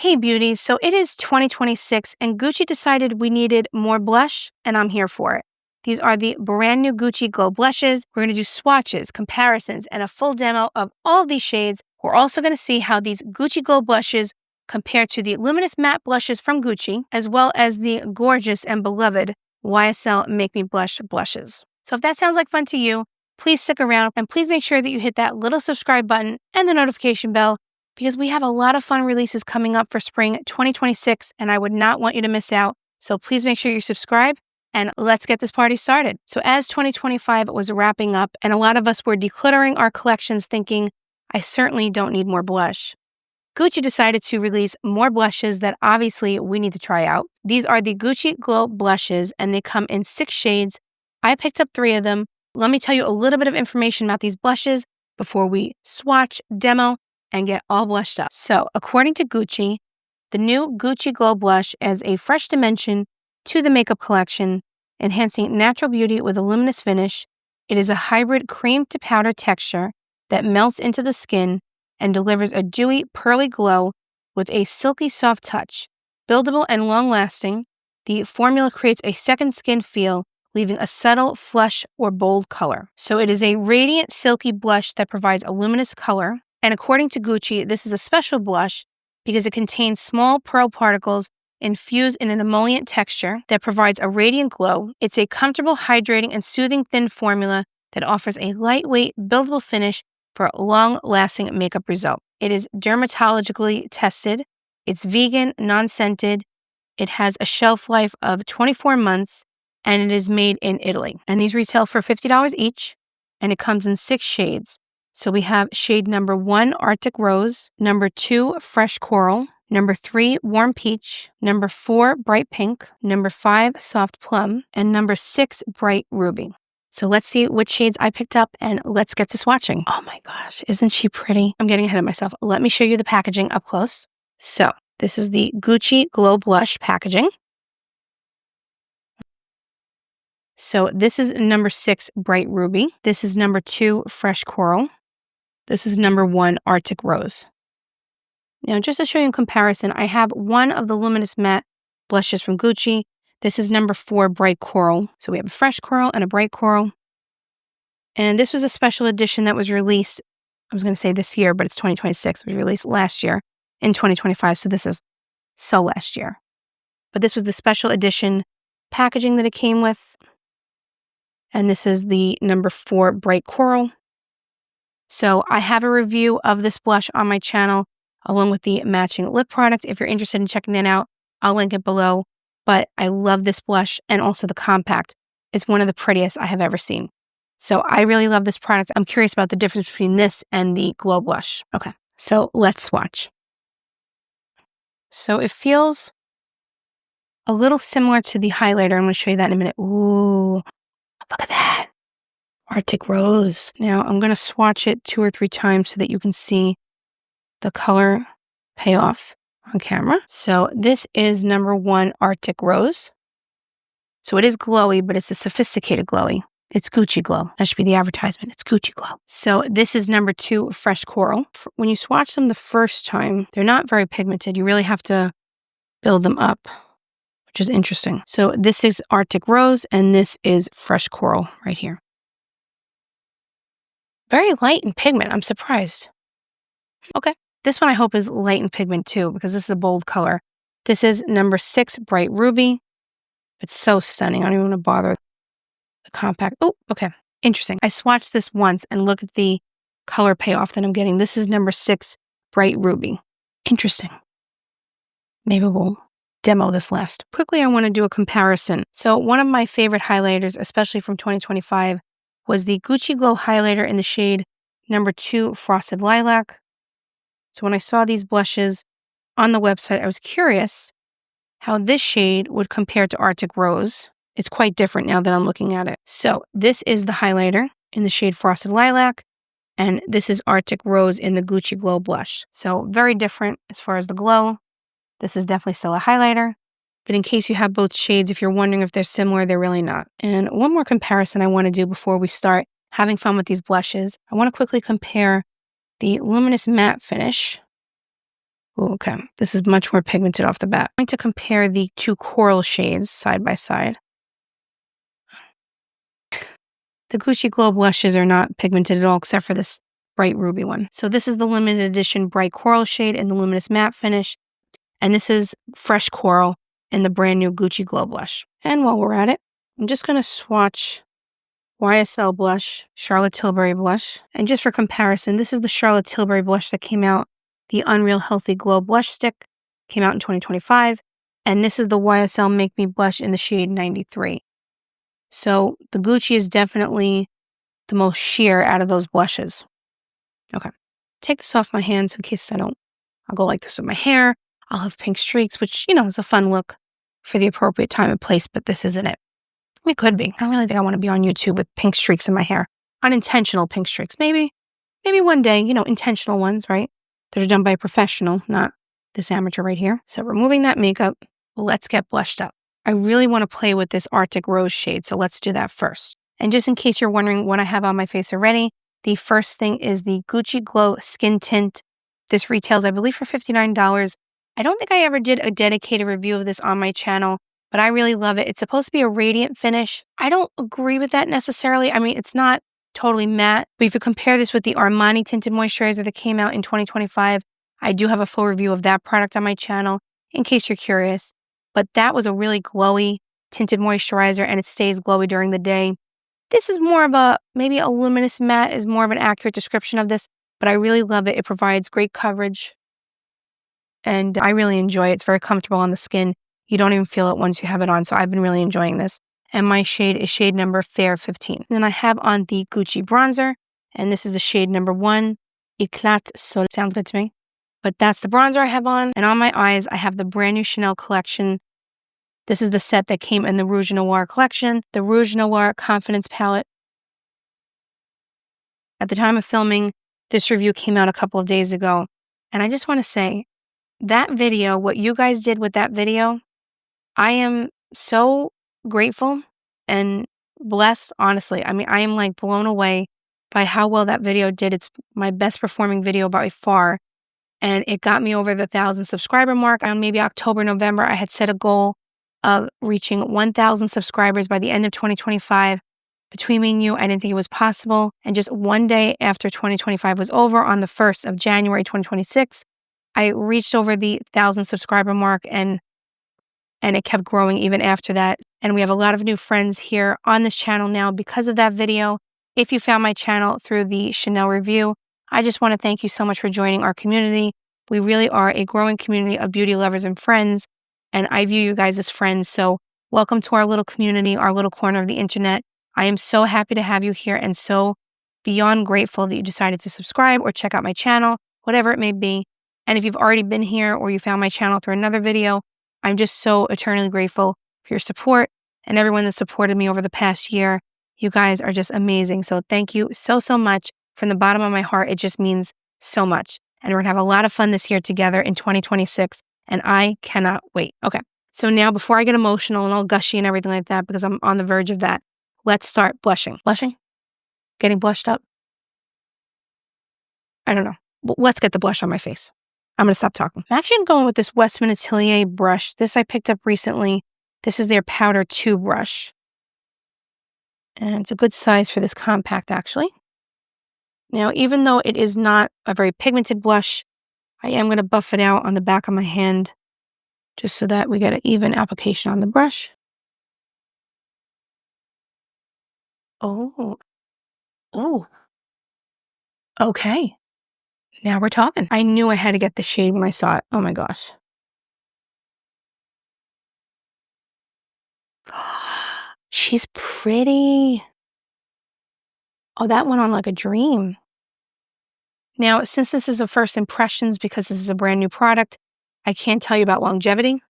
Hey beauties, so it is 2026 and Gucci decided we needed more blush and I'm here for it. These are the brand new Gucci Glow blushes. We're going to do swatches, comparisons, and a full demo of all of these shades. We're also going to see how these Gucci Glow blushes compare to the Luminous matte blushes from Gucci, as well as the gorgeous and beloved YSL Make Me Blush blushes. So if that sounds like fun to you, please stick around and please make sure that you hit that little subscribe button and the notification bell because we have a lot of fun releases coming up for spring 2026 and I would not want you to miss out. So please make sure you subscribe and let's get this party started. So as 2025 was wrapping up and a lot of us were decluttering our collections thinking, I certainly don't need more blush, Gucci decided to release more blushes that obviously we need to try out. These are the Gucci Glow blushes and they come in 6 shades. I picked up 3 of them. Let me tell you a little bit of information about these blushes before we swatch, demo, and get all blushed up. So, according to Gucci, the new Gucci Glow Blush adds a fresh dimension to the makeup collection, enhancing natural beauty with a luminous finish. It is a hybrid cream to powder texture that melts into the skin and delivers a dewy, pearly glow with a silky soft touch. Buildable and long-lasting, the formula creates a second skin feel, leaving a subtle, flush, or bold color. So it is a radiant, silky blush that provides a luminous color. And according to Gucci, this is a special blush because it contains small pearl particles infused in an emollient texture that provides a radiant glow. It's a comfortable, hydrating, and soothing thin formula that offers a lightweight, buildable finish for a long-lasting makeup result. It is dermatologically tested. It's vegan, non-scented. It has a shelf life of 24 months, and it is made in Italy. And these retail for $50 each, and it comes in 6 shades. So we have shade number 1, Arctic Rose, number 2, Fresh Coral, number 3, Warm Peach, number 4, Bright Pink, number 5, Soft Plum, and number 6, Bright Ruby. So let's see which shades I picked up and let's get to swatching. Oh my gosh, isn't she pretty? I'm getting ahead of myself. Let me show you the packaging up close. So this is the Gucci Glow Blush packaging. So this is number 6, Bright Ruby. This is number 2, Fresh Coral. This is number 1, Arctic Rose. Now, just to show you in comparison, I have one of the Luminous matte blushes from Gucci. This is number 4, Bright Coral. So we have a Fresh Coral and a Bright Coral. And this was a special edition that was released, I was going to say this year, but it's 2026. It was released last year in 2025. So this is so last year. But this was the special edition packaging that it came with. And this is the number 4, Bright Coral. So I have a review of this blush on my channel along with the matching lip product. If you're interested in checking that out, I'll link it below. But I love this blush and also the compact. It's one of the prettiest I have ever seen. So I really love this product. I'm curious about the difference between this and the Glow Blush. Okay, so let's swatch. So it feels a little similar to the highlighter. I'm going to show you that in a minute. Ooh, look at that. Arctic Rose. Now I'm going to swatch it 2 or 3 times so that you can see the color payoff on camera. So this is number 1, Arctic Rose. So it is glowy, but it's a sophisticated glowy. It's Gucci Glow. That should be the advertisement. It's Gucci Glow. So this is number 2, Fresh Coral. When you swatch them the first time, they're not very pigmented. You really have to build them up, which is interesting. So this is Arctic Rose and this is Fresh Coral right here. Very light in pigment. I'm surprised. Okay. This one I hope is light in pigment too because this is a bold color. This is number 6, Bright Ruby. It's so stunning. I don't even want to bother the compact. Oh, okay. Interesting. I swatched this once and look at the color payoff that I'm getting. This is number 6, Bright Ruby. Interesting. Maybe we'll demo this last. Quickly, I want to do a comparison. So one of my favorite highlighters, especially from 2025, was the Gucci Glow highlighter in the shade number 2, Frosted Lilac. So when I saw these blushes on the website, I was curious how this shade would compare to Arctic Rose. It's quite different now that I'm looking at it. So this is the highlighter in the shade Frosted Lilac, and this is Arctic Rose in the Gucci Glow blush. So very different as far as the glow. This is definitely still a highlighter. But in case you have both shades, if you're wondering if they're similar, they're really not. And one more comparison I want to do before we start having fun with these blushes. I want to quickly compare the Luminous matte finish Ooh, okay, this is much more pigmented off the bat. I'm going to compare the two coral shades side by side. The Gucci Glow blushes are not pigmented at all except for this bright ruby one. So this is the limited edition bright coral shade in the Luminous matte finish. And this is fresh coral in the brand new Gucci Glow blush. And while we're at it, I'm just going to swatch YSL blush, Charlotte Tilbury blush. And just for comparison, this is the Charlotte Tilbury blush that came out, the Unreal Healthy Glow blush stick, came out in 2025. And this is the YSL Make Me blush in the shade 93. So the Gucci is definitely the most sheer out of those blushes. Okay. Take this off my hands in case I'll go like this with my hair. I'll have pink streaks, which, is a fun look for the appropriate time and place, but this isn't it. It could be. I don't really think I want to be on YouTube with pink streaks in my hair. Unintentional pink streaks. Maybe one day, intentional ones, right? They're done by a professional, not this amateur right here. So removing that makeup, let's get blushed up. I really want to play with this Arctic Rose shade, so let's do that first. And just in case you're wondering what I have on my face already, the first thing is the Gucci Glow Skin Tint. This retails, I believe, for $59. I don't think I ever did a dedicated review of this on my channel, but I really love it. It's supposed to be a radiant finish. I don't agree with that necessarily. I mean, it's not totally matte, but if you compare this with the Armani Tinted Moisturizer that came out in 2025, I do have a full review of that product on my channel in case you're curious. But that was a really glowy tinted moisturizer and it stays glowy during the day. This is more of maybe a luminous matte is more of an accurate description of this, but I really love it. It provides great coverage and I really enjoy it. It's very comfortable on the skin. You don't even feel it once you have it on, so I've been really enjoying this. And my shade is shade number Fair 15. And then I have on the Gucci bronzer, and this is the shade number 1, Éclat Soleil. Sounds good to me. But that's the bronzer I have on. And on my eyes, I have the brand new Chanel collection. This is the set that came in the Rouge Noir collection, the Rouge Noir Confidence Palette. At the time of filming, this review came out a couple of days ago. And I just want to say, that video, what you guys did with that video, I am so grateful and blessed, honestly. I mean, I am like blown away by how well that video did. It's my best performing video by far. And it got me over the 1,000 subscriber mark. On maybe October, November, I had set a goal of reaching 1,000 subscribers by the end of 2025. Between me and you, I didn't think it was possible. And just one day after 2025 was over, on the 1st of January 2026, I reached over the 1,000 subscriber mark and it kept growing even after that. And we have a lot of new friends here on this channel now because of that video. If you found my channel through the Chanel review, I just want to thank you so much for joining our community. We really are a growing community of beauty lovers and friends, and I view you guys as friends. So welcome to our little community, our little corner of the internet. I am so happy to have you here and so beyond grateful that you decided to subscribe or check out my channel, whatever it may be. And if you've already been here or you found my channel through another video, I'm just so eternally grateful for your support and everyone that supported me over the past year. You guys are just amazing. So thank you so, so much. From the bottom of my heart, it just means so much. And we're going to have a lot of fun this year together in 2026. And I cannot wait. Okay. So now before I get emotional and all gushy and everything like that, because I'm on the verge of that, let's start blushing. Blushing? Getting blushed up? I don't know. Let's get the blush on my face. I'm going to stop talking. I'm actually going with this Westman Atelier brush. This I picked up recently. This is their Powder 2 brush. And it's a good size for this compact, actually. Now, even though it is not a very pigmented blush, I am going to buff it out on the back of my hand just so that we get an even application on the brush. Oh. Okay. Now we're talking. I knew I had to get the shade when I saw it. Oh my gosh. She's pretty. Oh, that went on like a dream. Now, since this is a first impressions, because this is a brand new product, I can't tell you about longevity.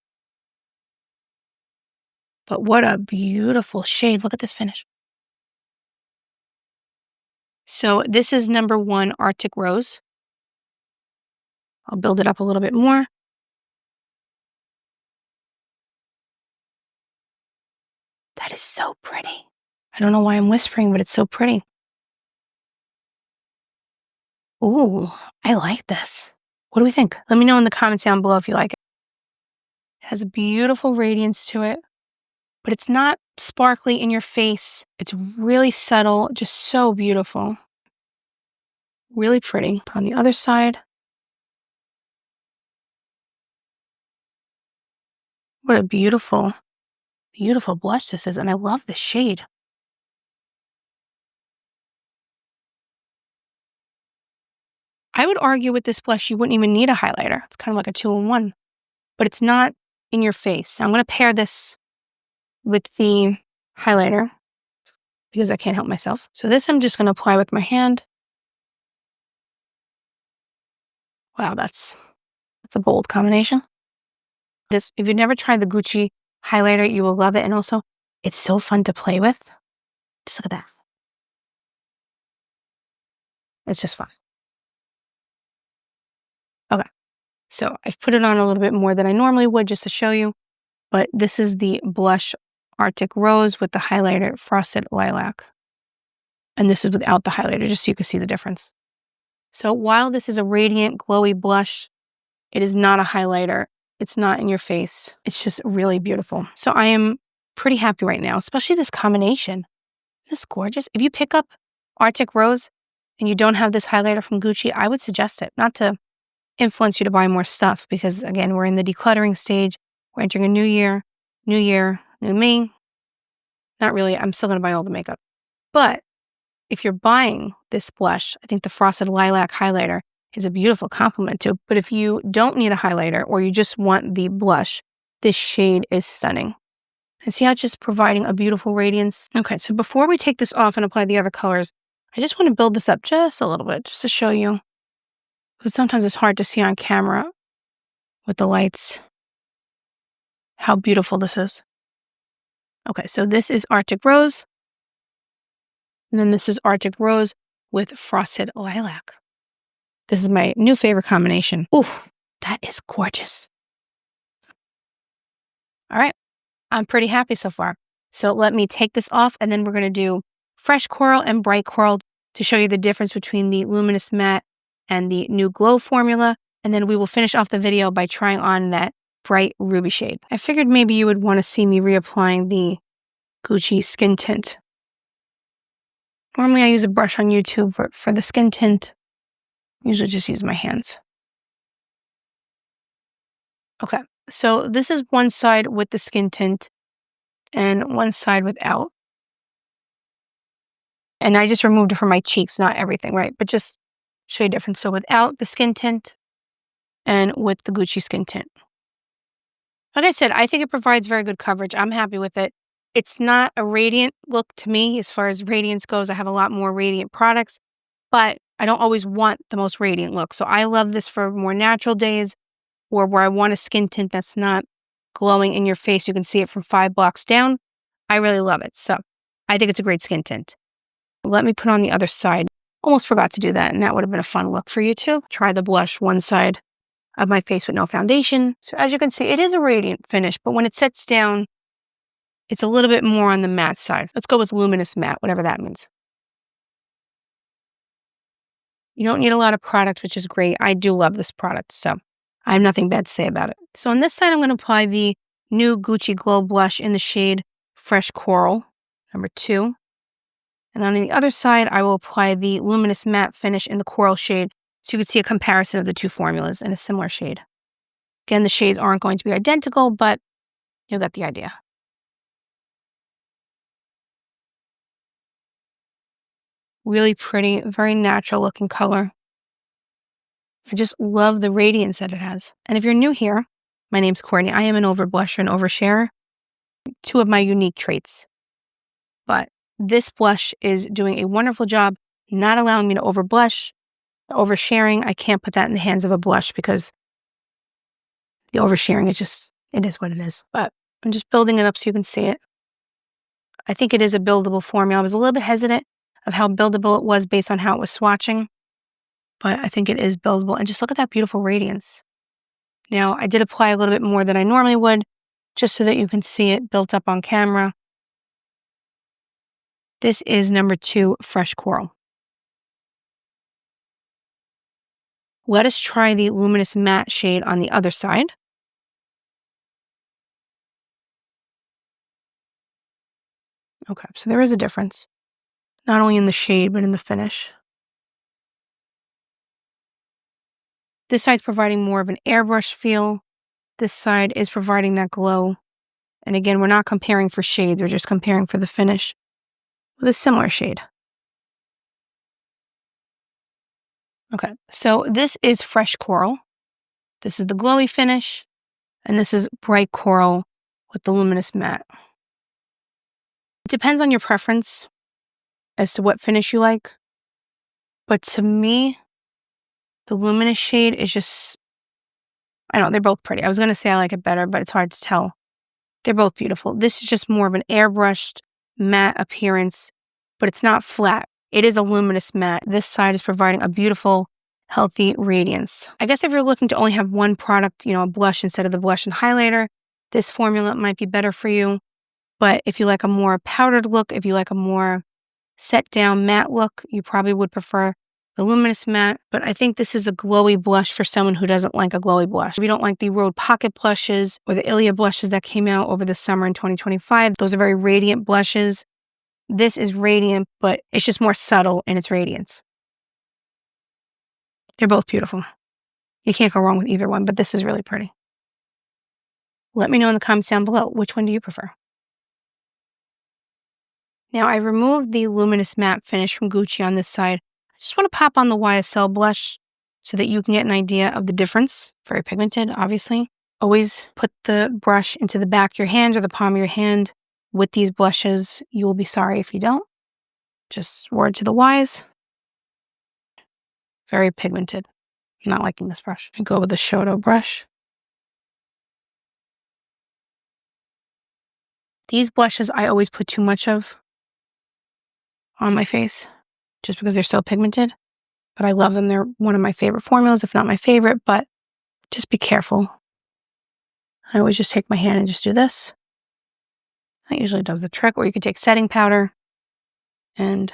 But what a beautiful shade. Look at this finish. So this is number 1 Arctic Rose. I'll build it up a little bit more. That is so pretty. I don't know why I'm whispering, but it's so pretty. Ooh, I like this. What do we think? Let me know in the comments down below if you like it. It has a beautiful radiance to it, but it's not sparkly in your face. It's really subtle, just so beautiful. Really pretty. On the other side. What a beautiful, beautiful blush this is, and I love the shade. I would argue with this blush, you wouldn't even need a highlighter. It's kind of like a 2-in-1, but it's not in your face. I'm going to pair this with the highlighter because I can't help myself. So this I'm just going to apply with my hand. Wow, that's a bold combination. This, if you've never tried the Gucci highlighter, you will love it. And also, it's so fun to play with. Just look at that. It's just fun. Okay. So I've put it on a little bit more than I normally would just to show you. But this is the blush Arctic Rose with the highlighter Frosted Lilac. And this is without the highlighter, just so you can see the difference. So while this is a radiant, glowy blush, it is not a highlighter. It's not in your face. It's just really beautiful. So I am pretty happy right now, especially this combination. Isn't this gorgeous? If you pick up Arctic Rose and you don't have this highlighter from Gucci, I would suggest it. Not to influence you to buy more stuff because, again, we're in the decluttering stage. We're entering a new year, new me. Not really. I'm still going to buy all the makeup. But if you're buying this blush, I think the Frosted Lilac highlighter is a beautiful complement to it. But if you don't need a highlighter or you just want the blush, this shade is stunning. And see how it's just providing a beautiful radiance? Okay, so before we take this off and apply the other colors, I just want to build this up just a little bit, just to show you. Because sometimes it's hard to see on camera with the lights how beautiful this is. Okay, so this is Arctic Rose. And then this is Arctic Rose with Frosted Lilac. This is my new favorite combination. Ooh, that is gorgeous. All right, I'm pretty happy so far. So let me take this off and then we're going to do Fresh Coral and Bright Coral to show you the difference between the Luminous Matte and the new Glow formula. And then we will finish off the video by trying on that bright ruby shade. I figured maybe you would want to see me reapplying the Gucci skin tint. Normally I use a brush on YouTube for the skin tint. I usually just use my hands. Okay, so this is one side with the skin tint and one side without. And I just removed it from my cheeks, not everything, right? But just show you a difference. So without the skin tint and with the Gucci skin tint. Like I said, I think it provides very good coverage. I'm happy with it. It's not a radiant look to me as far as radiance goes. I have a lot more radiant products, but I don't always want the most radiant look. So I love this for more natural days or where I want a skin tint that's not glowing in your face. You can see it from 5 blocks down. I really love it. So I think it's a great skin tint. Let me put on the other side. Almost forgot to do that, and that would have been a fun look for you too. Try the blush one side of my face with no foundation. So as you can see, it is a radiant finish, but when it sets down, it's a little bit more on the matte side. Let's go with Luminous Matte, whatever that means. You don't need a lot of product, which is great. I do love this product, so I have nothing bad to say about it. So on this side, I'm going to apply the new Gucci Glow Blush in the shade Fresh Coral, number 2. And on the other side, I will apply the Luminous Matte finish in the Coral shade so you can see a comparison of the two formulas in a similar shade. Again, the shades aren't going to be identical, but you'll get the idea. Really pretty, very natural looking color. I just love the radiance that it has. And if you're new here, my name's Courtney. I am an overblusher and oversharer, 2 of my unique traits. But this blush is doing a wonderful job not allowing me to overblush. The oversharing, I can't put that in the hands of a blush because the oversharing it is what it is. But I'm just building it up so you can see it. I think it is a buildable formula. I was a little bit hesitant of how buildable it was based on how it was swatching, but I think it is buildable. And just look at that beautiful radiance. Now, I did apply a little bit more than I normally would, just so that you can see it built up on camera. This is number 2, Fresh Coral. Let us try the Luminous Matte shade on the other side. Okay, so there is a difference, not only in the shade, but in the finish. This side's providing more of an airbrush feel. This side is providing that glow. And again, we're not comparing for shades, we're just comparing for the finish with a similar shade. Okay, so this is Fresh Coral. This is the glowy finish, and this is Bright Coral with the Luminous Matte. It depends on your preference as to what finish you like, but to me, the Luminous shade is just, I don't know, they're both pretty. I was going to say I like it better, but it's hard to tell. They're both beautiful. This is just more of an airbrushed matte appearance, but it's not flat. It is a luminous matte. This side is providing a beautiful, healthy radiance. I guess if you're looking to only have one product, a blush instead of the blush and highlighter, this formula might be better for you. But if you like a more powdered look, if you like a more set down matte look, you probably would prefer the Luminous Matte. But I think this is a glowy blush for someone who doesn't like a glowy blush. If you don't like the Rhode Pocket blushes or the Ilia blushes that came out over the summer in 2025, those are very radiant blushes. This is radiant, but it's just more subtle in its radiance. They're both beautiful. You can't go wrong with either one, but this is really pretty. Let me know in the comments down below, which one do you prefer? Now I removed the Luminous Matte finish from Gucci on this side. I just want to pop on the YSL blush so that you can get an idea of the difference. Very pigmented, obviously. Always put the brush into the back of your hand or the palm of your hand with these blushes. You will be sorry if you don't. Just word to the wise. Very pigmented. I'm not liking this brush. I go with the Shoto brush. These blushes I always put too much of on my face just because they're so pigmented. But I love them. They're one of my favorite formulas, if not my favorite, but just be careful. I always just take my hand and just do this. That usually does the trick. Or you could take setting powder and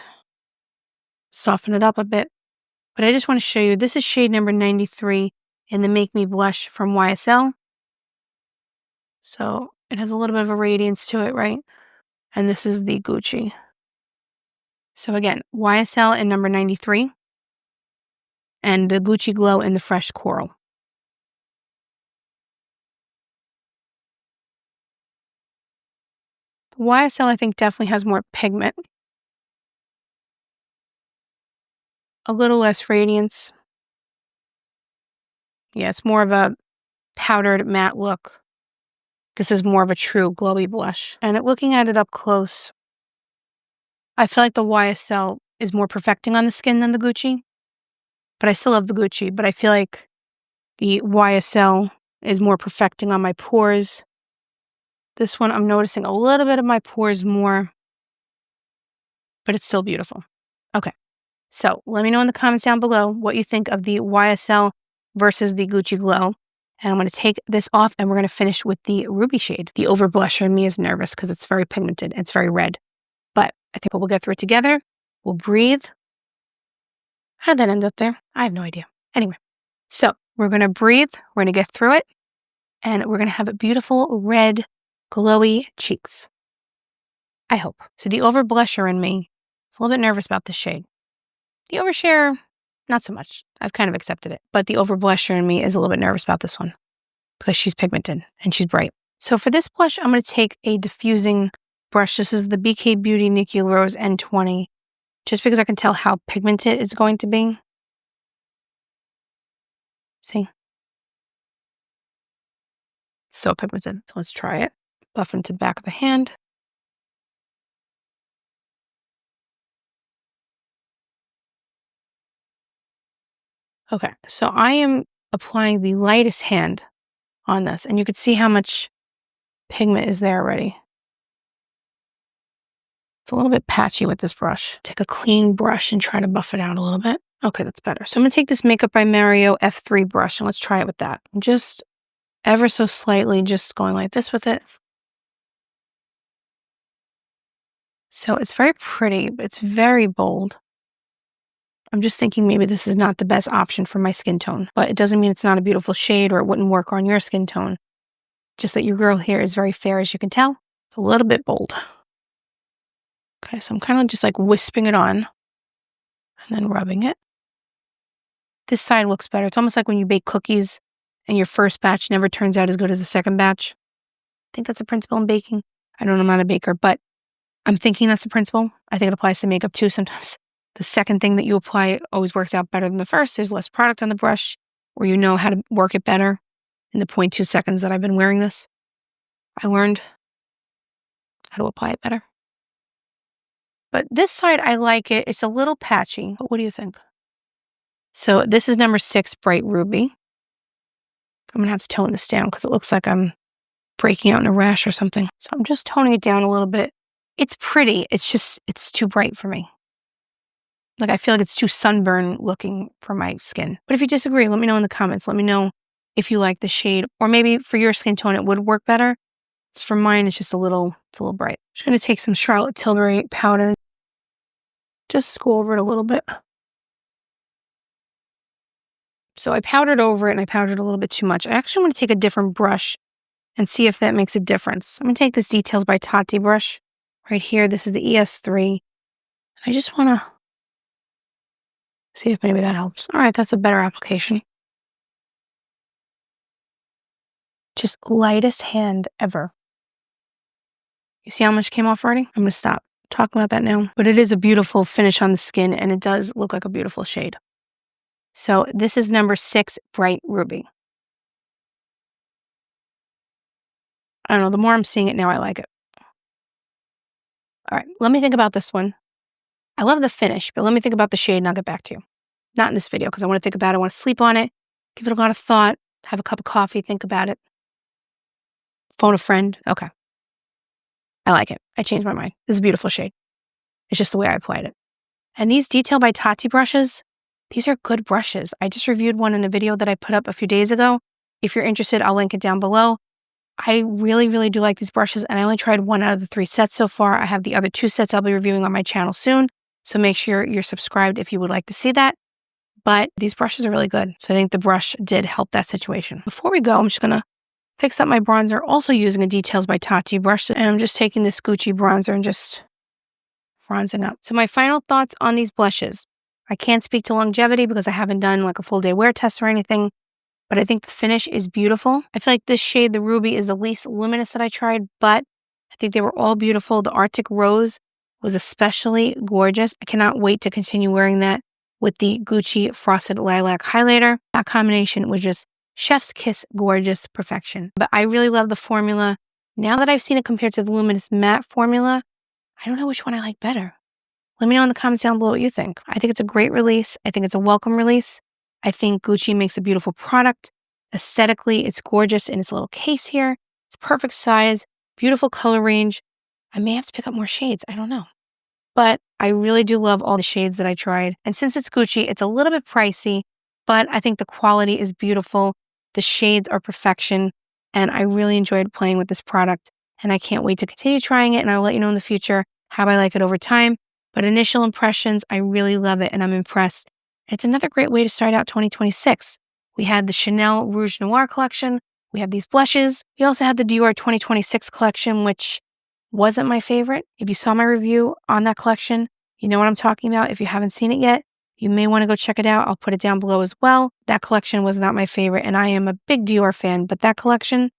soften it up a bit. But I just want to show you, this is shade number 93 in the Make Me Blush from YSL. So it has a little bit of a radiance to it, right? And this is the Gucci. So again, YSL in number 93 and the Gucci Glow in the Fresh Coral. The YSL I think definitely has more pigment. A little less radiance. Yeah, it's more of a powdered matte look. This is more of a true glowy blush. And looking at it up close, I feel like the YSL is more perfecting on the skin than the Gucci. But I still love the Gucci, but I feel like the YSL is more perfecting on my pores. This one, I'm noticing a little bit of my pores more, but it's still beautiful. Okay, so let me know in the comments down below what you think of the YSL versus the Gucci Glow. And I'm going to take this off and we're going to finish with the ruby shade. The over blusher in me is nervous because it's very pigmented. It's very red. But I think we'll get through it together. We'll breathe. How did that end up there? I have no idea. Anyway, so we're going to breathe. We're going to get through it. And we're going to have beautiful red, glowy cheeks. I hope. So the over blusher in me is a little bit nervous about this shade. The overshare, not so much. I've kind of accepted it. But the over blusher in me is a little bit nervous about this one because she's pigmented and she's bright. So for this blush, I'm going to take a diffusing brush. This is the BK Beauty Nikki Rose N20, just because I can tell how pigmented it's going to be. See? So pigmented. So let's try it. Buff into the back of the hand. Okay, so I am applying the lightest hand on this, and you can see how much pigment is there already. It's a little bit patchy with this brush. Take a clean brush and try to buff it out a little bit. Okay, that's better. So I'm going to take this Makeup by Mario F3 brush, and let's try it with that. Just ever so slightly, just going like this with it. So it's very pretty, but it's very bold. I'm just thinking maybe this is not the best option for my skin tone, but it doesn't mean it's not a beautiful shade or it wouldn't work on your skin tone. Just that your girl here is very fair, as you can tell. It's a little bit bold. Okay, so I'm kind of just like wisping it on and then rubbing it. This side looks better. It's almost like when you bake cookies and your first batch never turns out as good as the second batch. I think that's a principle in baking. I don't know, I'm not a baker, but I'm thinking that's the principle. I think it applies to makeup too sometimes. The second thing that you apply always works out better than the first. There's less product on the brush, or you know how to work it better. In the 0.2 seconds that I've been wearing this, I learned how to apply it better. But this side, I like it. It's a little patchy. But what do you think? So this is number 6, Bright Ruby. I'm going to have to tone this down because it looks like I'm breaking out in a rash or something. So I'm just toning it down a little bit. It's pretty. It's just, it's too bright for me. Like, I feel like it's too sunburn looking for my skin. But if you disagree, let me know in the comments. Let me know if you like the shade, or maybe for your skin tone, it would work better. For mine, it's just it's a little bright. I'm just going to take some Charlotte Tilbury powder. Just go over it a little bit. So I powdered over it and I powdered a little bit too much. I actually want to take a different brush and see if that makes a difference. I'm going to take this Details by Tati brush right here. This is the ES3. I just want to see if maybe that helps. All right, that's a better application. Just lightest hand ever. You see how much came off already? I'm going to stop talking about that now. But it is a beautiful finish on the skin, and it does look like a beautiful shade. So this is number 6, Bright Ruby. I don't know, the more I'm seeing it now, I like it. All right, let me think about this one. I love the finish, but let me think about the shade and I'll get back to you. Not in this video, because I want to think about it. I want to sleep on it, give it a lot of thought, have a cup of coffee, think about it. Phone a friend. Okay. I like it. I changed my mind. This is a beautiful shade. It's just the way I applied it. And these Detail by Tati brushes, these are good brushes. I just reviewed one in a video that I put up a few days ago. If you're interested, I'll link it down below. I really, really do like these brushes, and I only tried 1 out of the 3 sets so far. I have the other 2 sets I'll be reviewing on my channel soon, so make sure you're subscribed if you would like to see that. But these brushes are really good, so I think the brush did help that situation. Before we go, I'm just going to fix up my bronzer, also using a Details by Tati brush, and I'm just taking this Gucci bronzer and just bronzing up. So my final thoughts on these blushes. I can't speak to longevity because I haven't done like a full day wear test or anything, but I think the finish is beautiful. I feel like this shade, the Ruby, is the least luminous that I tried, but I think they were all beautiful. The Arctic Rose was especially gorgeous. I cannot wait to continue wearing that with the Gucci Frosted Lilac Highlighter. That combination was just chef's kiss gorgeous perfection. But I really love the formula. Now that I've seen it compared to the Luminous Matte formula, I don't know which one I like better. Let me know in the comments down below what you think. I think it's a great release. I think it's a welcome release. I think Gucci makes a beautiful product. Aesthetically, it's gorgeous in its little case here. It's perfect size, beautiful color range. I may have to pick up more shades. I don't know. But I really do love all the shades that I tried. And since it's Gucci, it's a little bit pricey, but I think the quality is beautiful. The shades are perfection. And I really enjoyed playing with this product. And I can't wait to continue trying it. And I'll let you know in the future how I like it over time. But initial impressions, I really love it and I'm impressed. It's another great way to start out 2026. We had the Chanel Rouge Noir collection. We have these blushes. We also had the Dior 2026 collection, which wasn't my favorite. If you saw my review on that collection, you know what I'm talking about. If you haven't seen it yet, you may want to go check it out. I'll put it down below as well. That collection was not my favorite, and I am a big Dior fan, but that collection,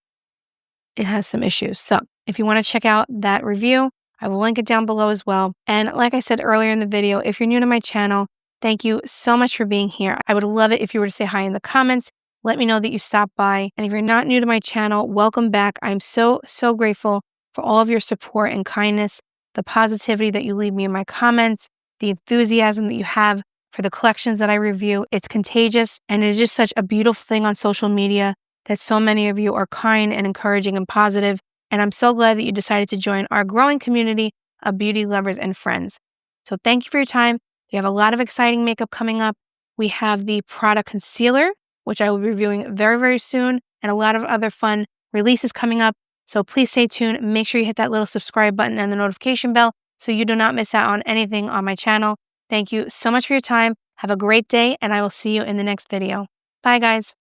it has some issues. So if you want to check out that review, I will link it down below as well. And like I said earlier in the video, if you're new to my channel, thank you so much for being here. I would love it if you were to say hi in the comments. Let me know that you stopped by. And if you're not new to my channel, welcome back. I'm so, so grateful for all of your support and kindness, the positivity that you leave me in my comments, the enthusiasm that you have for the collections that I review. It's contagious, and it is just such a beautiful thing on social media that so many of you are kind and encouraging and positive. And I'm so glad that you decided to join our growing community of beauty lovers and friends. So thank you for your time. We have a lot of exciting makeup coming up. We have the Prada Concealer, which I will be reviewing very, very soon, and a lot of other fun releases coming up. So please stay tuned. Make sure you hit that little subscribe button and the notification bell so you do not miss out on anything on my channel. Thank you so much for your time. Have a great day, and I will see you in the next video. Bye, guys.